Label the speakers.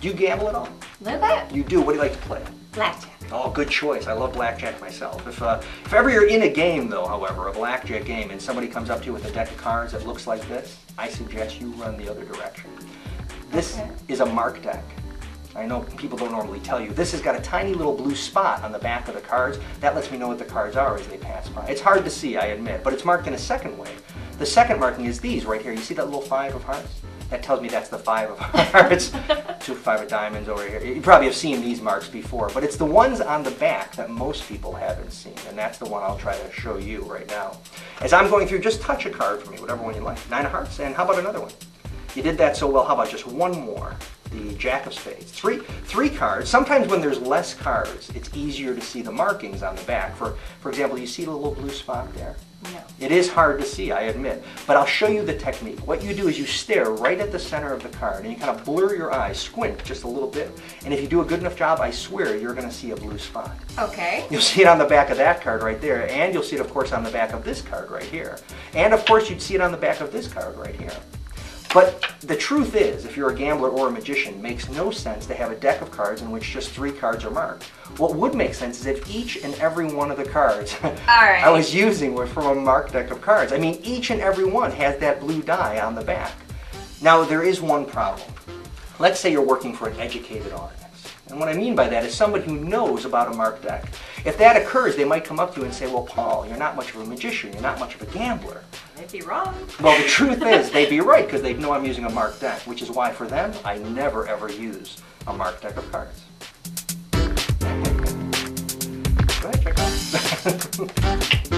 Speaker 1: Do you gamble at all?
Speaker 2: A little bit.
Speaker 1: You do. What do you like to play?
Speaker 2: Blackjack.
Speaker 1: Oh, good choice. I love blackjack myself. If ever you're in a game, though, however, a blackjack game, and somebody comes up to you with a deck of cards that looks like this, I suggest you run the other direction. This is a mark deck. I know people don't normally tell you. This has got a tiny little blue spot on the back of the cards. That lets me know what the cards are as they pass by. It's hard to see, I admit, but it's marked in a second way. The second marking is these right here. You see that little 5 of hearts? That tells me that's the 5 of hearts. 2, 5 of diamonds over here. You probably have seen these marks before, but it's the ones on the back that most people haven't seen, and that's the one I'll try to show you right now. As I'm going through, just touch a card for me, whatever one you like. 9 of hearts, and how about another one? You did that so well, how about just one more? The Jack of Spades. Three cards. Sometimes when there's less cards, it's easier to see the markings on the back. For example, you see the little blue spot there?
Speaker 2: No.
Speaker 1: It is hard to see, I admit, but I'll show you the technique. What you do is you stare right at the center of the card, and you kind of blur your eyes, squint just a little bit, and if you do a good enough job, I swear you're going to see a blue spot.
Speaker 2: Okay.
Speaker 1: You'll see it on the back of that card right there, and you'll see it, of course, on the back of this card right here. And, of course, you'd see it on the back of this card right here. But the truth is, if you're a gambler or a magician, it makes no sense to have a deck of cards in which just 3 cards are marked. What would make sense is if each and every one of the cards I was using were from a marked deck of cards. I mean, each and every one has that blue die on the back. Now, there is one problem. Let's say you're working for an educated audience. And what I mean by that is somebody who knows about a marked deck. If that occurs, they might come up to you and say, well, Paul, you're not much of a magician, you're not much of a gambler.
Speaker 2: They'd be wrong.
Speaker 1: Well, the truth is, they'd be right, because they know I'm using a marked deck, which is why for them, I never ever use a marked deck of cards. Go ahead, check it out.